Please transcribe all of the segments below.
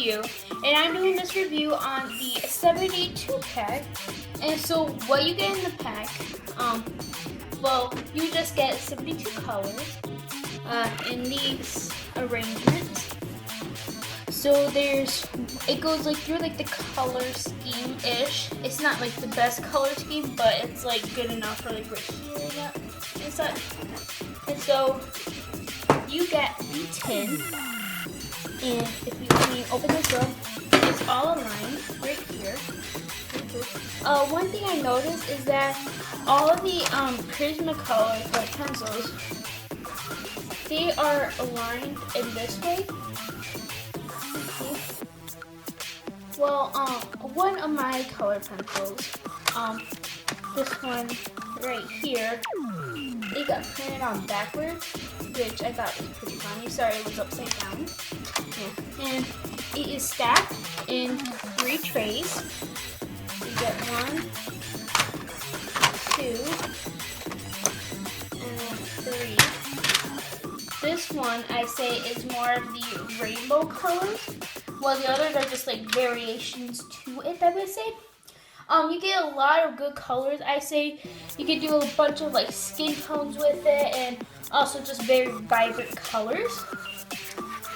review, and I'm doing this review on the 72 pack. And so what you get in the pack, well, you just get 72 colors in these arrangements. So it goes like through like the color scheme-ish. It's not like the best color scheme, but it's like good enough for like right here, yeah, and such. And so you get the tin, and when you open this up, it's all aligned right here. One thing I noticed is that all of the Prismacolor pencils, they are aligned in this way. Well, one of my color pencils, this one right here, it got printed on backwards, which I thought was pretty funny. Sorry, it was upside down. Yeah. And it is stacked in 3 trays. You get 1, 2, and 3. This one, I say, is more of the rainbow colors, while the others are just like variations to it, I would say. You get a lot of good colors. I say you could do a bunch of like skin tones with it, and also just very vibrant colors.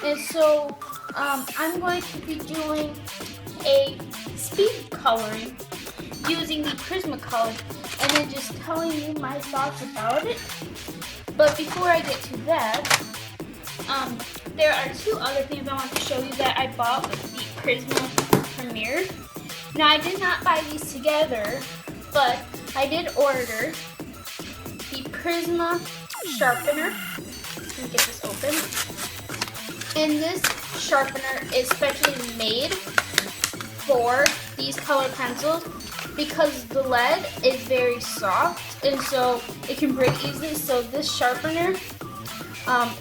And so I'm going to be doing a speed coloring using the Prismacolor, and then just telling you my thoughts about it. But before I get to that, there are 2 other things I want to show you that I bought with the Prisma Premier. Now, I did not buy these together, but I did order the Prisma sharpener. Let me get this open. And this sharpener is specially made for these colored pencils because the lead is very soft, and so it can break easily. So this sharpener,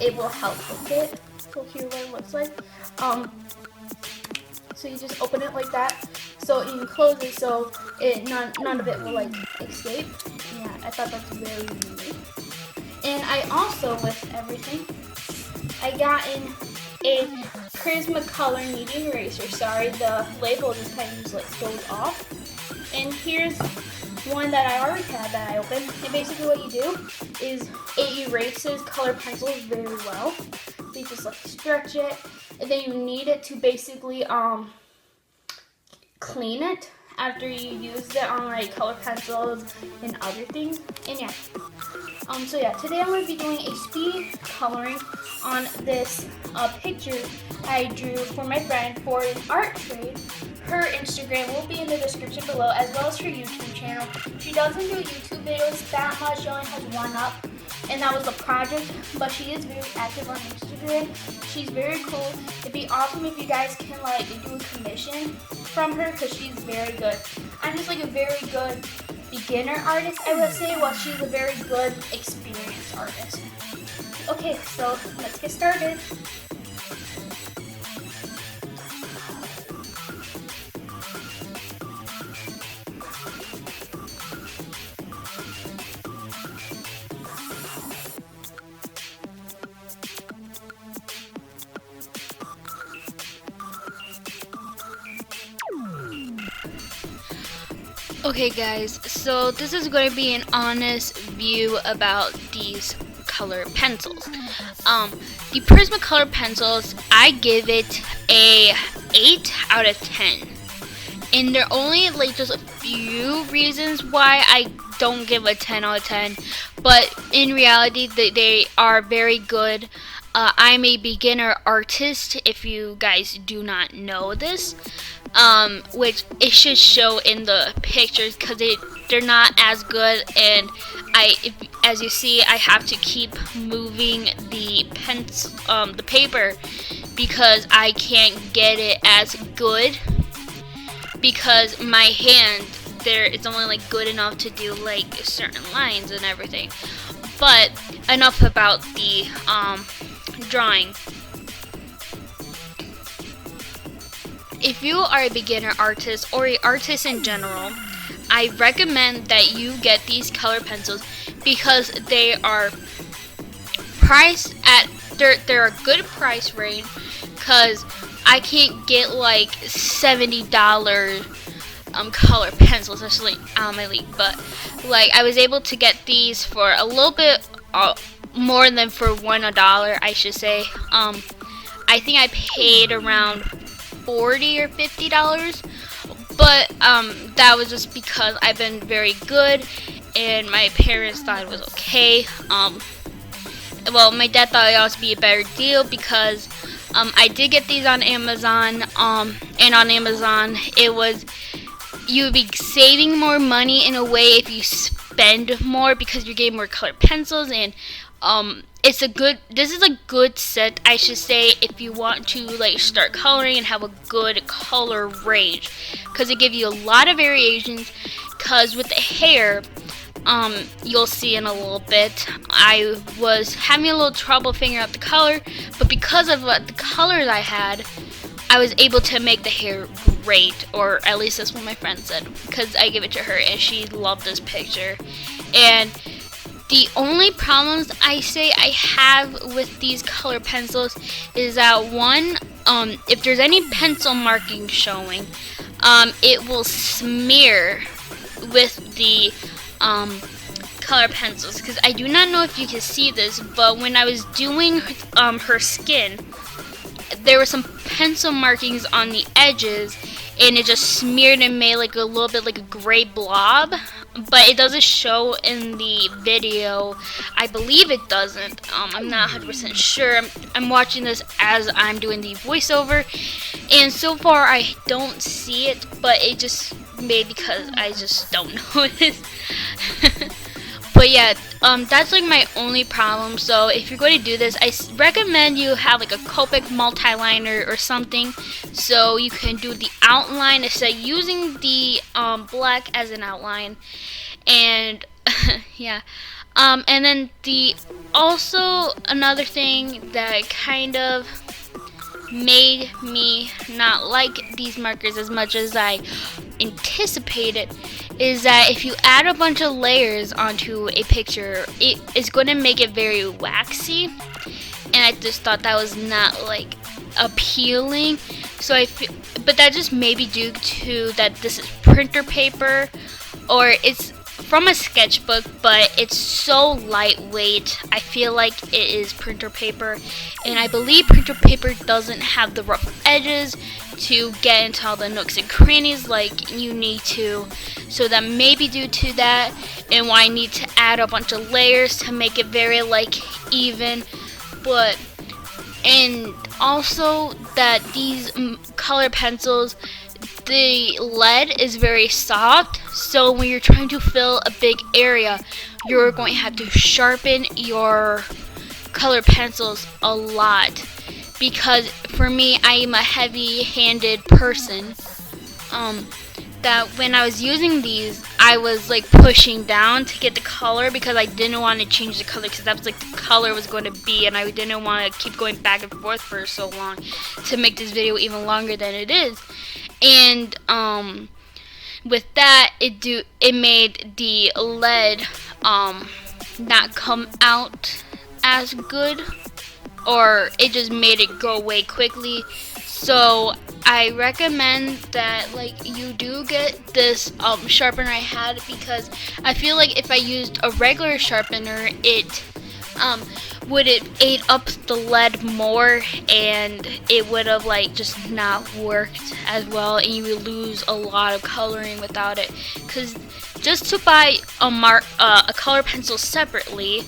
it will help with it. So here what it looks like. So you just open it like that. So you can close it so none of it will like escape. Yeah, I thought that's very unique. And I also, with everything, I got in a Prismacolor kneading eraser. Sorry, the label just kind of just like goes off. And here's one that I already had that I opened. And basically what you do is it erases colored pencils very well. So you just like stretch it, and then you need it to basically clean it after you use it on like colored pencils and other things. And yeah. So yeah, today I'm going to be doing a speed coloring on this picture I drew for my friend for an art trade. Her Instagram will be in the description below, as well as her YouTube channel. She doesn't do YouTube videos that much. She only has 1 up, and that was a project, but she is very active on Instagram. She's very cool. It'd be awesome if you guys can like do a commission from her, because she's very good. I'm just like a very good beginner artist, I would say, while she's a very good experienced artist. Okay, so let's get started. Okay guys, so this is going to be an honest view about these color pencils. The Prismacolor pencils, I give it a 8 out of 10. And there are only like just a few reasons why I don't give a 10 out of 10. But in reality, they are very good. I'm a beginner artist, if you guys do not know this. Which it should show in the pictures, because they're not as good, and as you see, I have to keep moving the paper because I can't get it as good, because my hand it's only like good enough to do like certain lines and everything. But enough about the drawing. If you are a beginner artist or an artist in general, I recommend that you get these color pencils because they are priced at they're a good price range, because I can't get like $70 color pencils, especially on my league. But like I was able to get these for a little bit more than for $1, I should say. I think I paid around $40 or $50, but that was just because I've been very good and my parents thought it was okay. Well, my dad thought it ought to be a better deal because I did get these on Amazon, and on Amazon it was, you would be saving more money in a way if you spend more because you're getting more colored pencils, and this is a good set, I should say, if you want to like start coloring and have a good color range, because it gives you a lot of variations. Because with the hair, you'll see in a little bit, I was having a little trouble figuring out the color, but because of the colors I had, I was able to make the hair great, or at least that's what my friend said, because I gave it to her and she loved this picture. And the only problems I say I have with these color pencils is that one, if there's any pencil marking showing, it will smear with the color pencils, because I do not know if you can see this, but when I was doing her skin, there were some pencil markings on the edges and it just smeared and made like a little bit like a gray blob, but it doesn't show in the video. I believe it doesn't. I'm not 100% sure. I'm watching this as I'm doing the voiceover, and so far I don't see it, but it just may because I just don't notice. But yeah, that's like my only problem. So if you're going to do this, I recommend you have like a Copic multi-liner or something, so you can do the outline instead of using the black as an outline. And yeah, and then also another thing that kind of made me not like these markers as much as I anticipated is that if you add a bunch of layers onto a picture, it is going to make it very waxy, and I just thought that was not like appealing. So but that just may be due to that this is printer paper, or it's from a sketchbook, but it's so lightweight. I feel like it is printer paper, and I believe printer paper doesn't have the rough edges to get into all the nooks and crannies like you need to. So that may be due to that, and why I need to add a bunch of layers to make it very like even. But and also that these color pencils, the lead is very soft, so when you're trying to fill a big area, you're going to have to sharpen your color pencils a lot. Because for me, I am a heavy-handed person, that when I was using these, I was like pushing down to get the color because I didn't want to change the color, because that was like the color was going to be, and I didn't want to keep going back and forth for so long to make this video even longer than it is. And with that, it made the lead not come out as good, or it just made it go away quickly. So I recommend that like you do get this sharpener I had, because I feel like if I used a regular sharpener, it would it ate up the lead more, and it would have like just not worked as well, and you would lose a lot of coloring without it. Because just to buy a color pencil separately,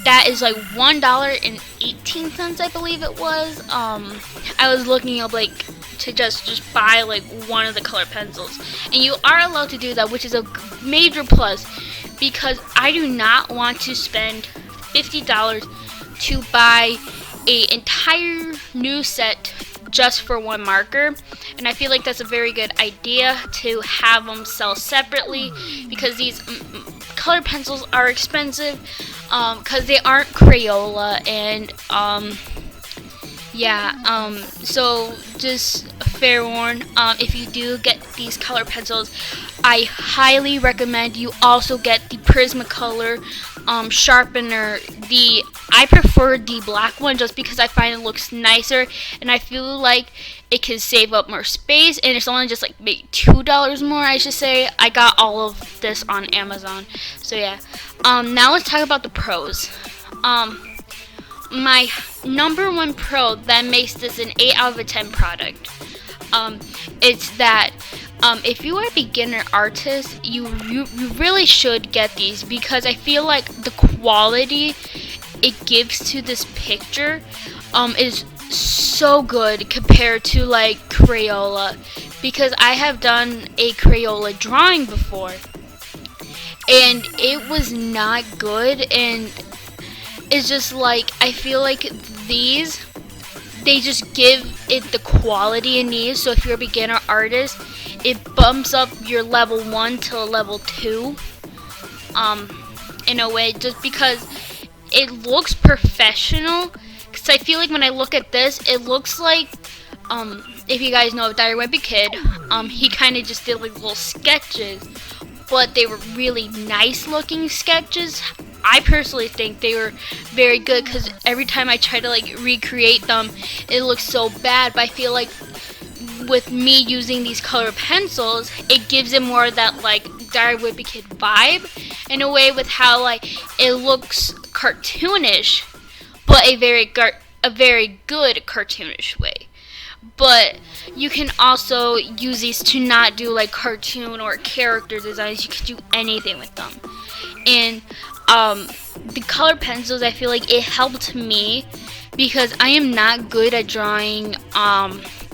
that is like $1.18, I believe it was. I was looking up like to just buy like one of the color pencils, and you are allowed to do that, which is a major plus, because I do not want to spend $50 to buy a entire new set just for one marker. And I feel like that's a very good idea to have them sell separately, because these color pencils are expensive, because they aren't Crayola, and Yeah, so just a fair warn, if you do get these color pencils, I highly recommend you also get the Prismacolor sharpener. I prefer the black one just because I find it looks nicer, and I feel like it can save up more space, and it's only just like maybe $2 more, I should say. I got all of this on Amazon. So yeah. Now let's talk about the pros. My number one pro that makes this an 8 out of a 10 product, it's that if you are a beginner artist, you really should get these, because I feel like the quality it gives to this picture is so good compared to like Crayola, because I have done a Crayola drawing before and it was not good, and it's just like I feel like these, they just give it the quality it needs. So if you're a beginner artist, it bumps up your level 1 to level 2 in a way, just because it looks professional. Because I feel like when I look at this, it looks like if you guys know Diary Wimpy Kid, he kind of just did like little sketches, but they were really nice looking sketches. I personally think they were very good, because every time I try to like recreate them, it looks so bad. But I feel like with me using these color pencils, it gives it more of that like Diary Wimpy Kid vibe in a way, with how like it looks cartoonish, but a very good cartoonish way. But you can also use these to not do like cartoon or character designs. You can do anything with them. And the color pencils, I feel like it helped me, because I am not good at drawing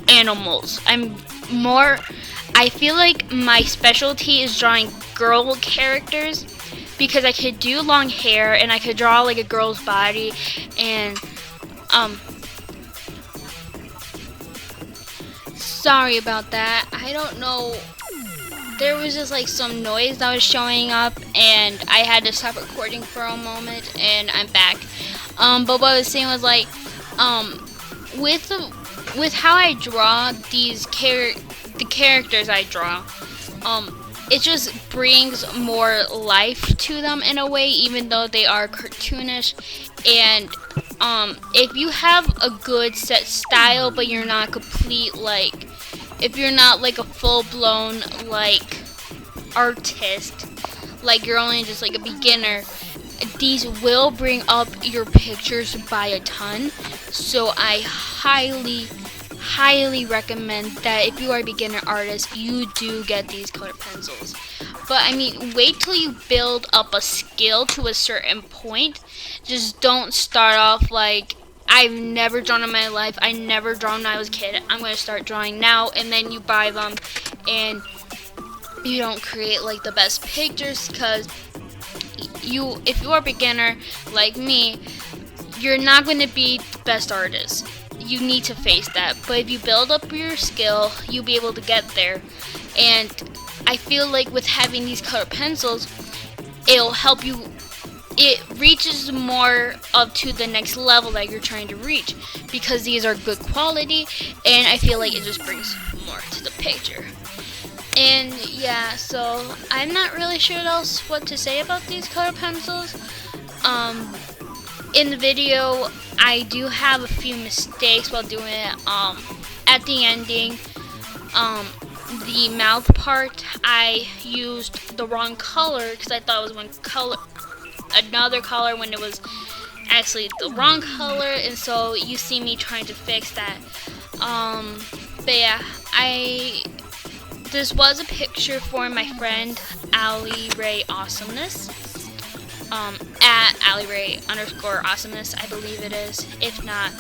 animals. I feel like my specialty is drawing girl characters, because I could do long hair and I could draw like a girl's body. And sorry about that, I don't know, there was just like some noise that was showing up and I had to stop recording for a moment, and I'm back. But what I was saying was like, with how I draw these the characters I draw, it just brings more life to them in a way, even though they are cartoonish. And if you have a good set style, but you're not complete, like if you're not like a full-blown like artist, like you're only just like a beginner, these will bring up your pictures by a ton. So I highly recommend that if you are a beginner artist, you do get these color pencils. But I mean, wait till you build up a skill to a certain point. Just don't start off like, I've never drawn in my life, I never drawn when I was a kid, I'm going to start drawing now, and then you buy them and you don't create like the best pictures, because if you are a beginner like me, you're not going to be the best artist. You need to face that. But if you build up your skill, you'll be able to get there. And I feel like with having these color pencils, it'll help you. It reaches more up to the next level that you're trying to reach, because these are good quality, and I feel like it just brings more to the picture. And yeah, so I'm not really sure what to say about these color pencils. In the video, I do have a few mistakes while doing it. At the ending, the mouth part, I used the wrong color, because I thought it was another color when it was actually the wrong color, and so you see me trying to fix that. But yeah, this was a picture for my friend Ali Ray Awesomeness, at Ali Ray _awesomeness, I believe it is. If not,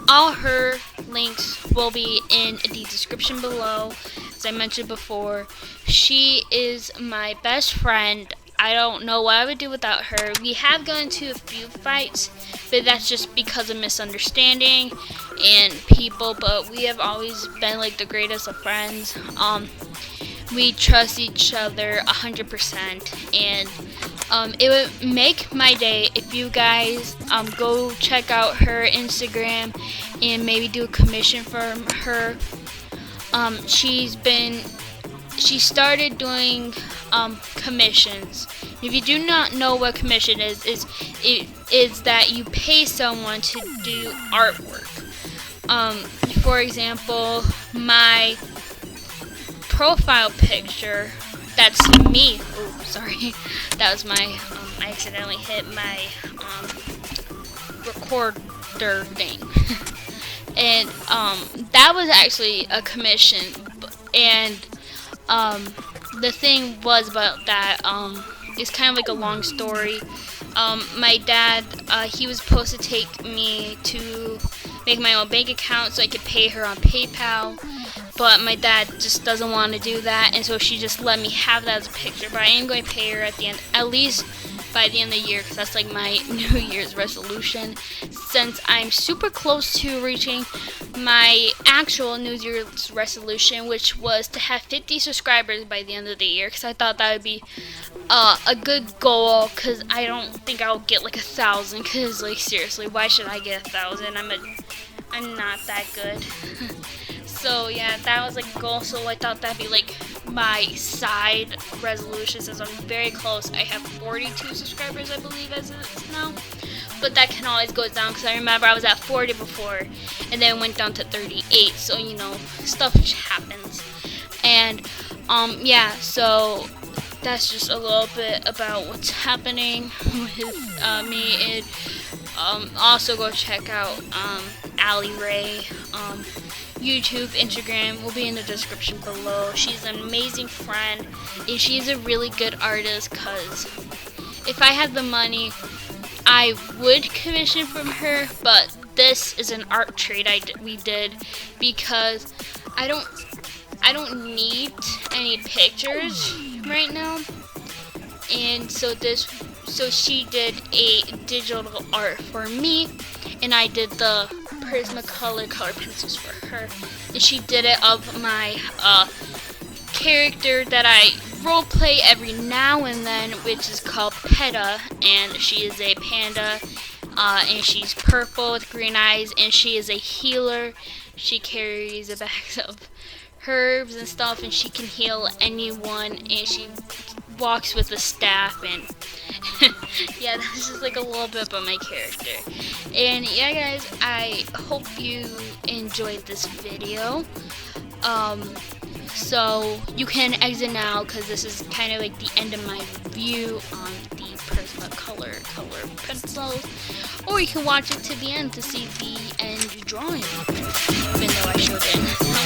all her links will be in the description below. As I mentioned before, she is my best friend. I don't know what I would do without her. We have gone into a few fights, but that's just because of misunderstanding and people, but we have always been like the greatest of friends. We trust each other 100%, and It would make my day if you guys go check out her Instagram and maybe do a commission from her. She started doing commissions. If you do not know what commission is that you pay someone to do artwork. For example, my profile picture, that's me. Oh, sorry. That was my, I accidentally hit my recorder thing. And that was actually a commission. And the thing was about that, it's kind of like a long story. My dad, he was supposed to take me to make my own bank account so I could pay her on PayPal, but my dad just doesn't want to do that, and so she just let me have that as a picture. But I am going to pay her at the end, at least by the end of the year, because that's like my New Year's resolution, since I'm super close to reaching my actual New Year's resolution, which was to have 50 subscribers by the end of the year, because I thought that would be a good goal, because I don't think I'll get like 1,000, because like seriously, why should I get 1,000? I'm not that good. So yeah, that was like a goal, so I thought that'd be like my side resolution, since I'm very close. I have 42 subscribers, I believe, as it is now, but that can always go down, because I remember I was at 40 before, and then went down to 38, so you know, stuff happens. And yeah, so that's just a little bit about what's happening with me. And also go check out Allie Ray. YouTube, Instagram will be in the description below. She's an amazing friend, and she's a really good artist, because if I had the money, I would commission from her, but this is an art trade we did, because I don't need any pictures right now, and so she did a digital art for me, and I did the Prismacolor Colored Pencils for her, and she did it of my character that I roleplay every now and then, which is called Peta, and she is a panda, and she's purple with green eyes, and she is a healer. She carries a bag of herbs and stuff, and she can heal anyone, and she walks with a staff, and yeah, that's just like a little bit about my character. And yeah, guys, I hope you enjoyed this video. So you can exit now, because this is kind of like the end of my review on the Prismacolor Colored Pencils, or you can watch it to the end to see the end drawing, even though I showed it.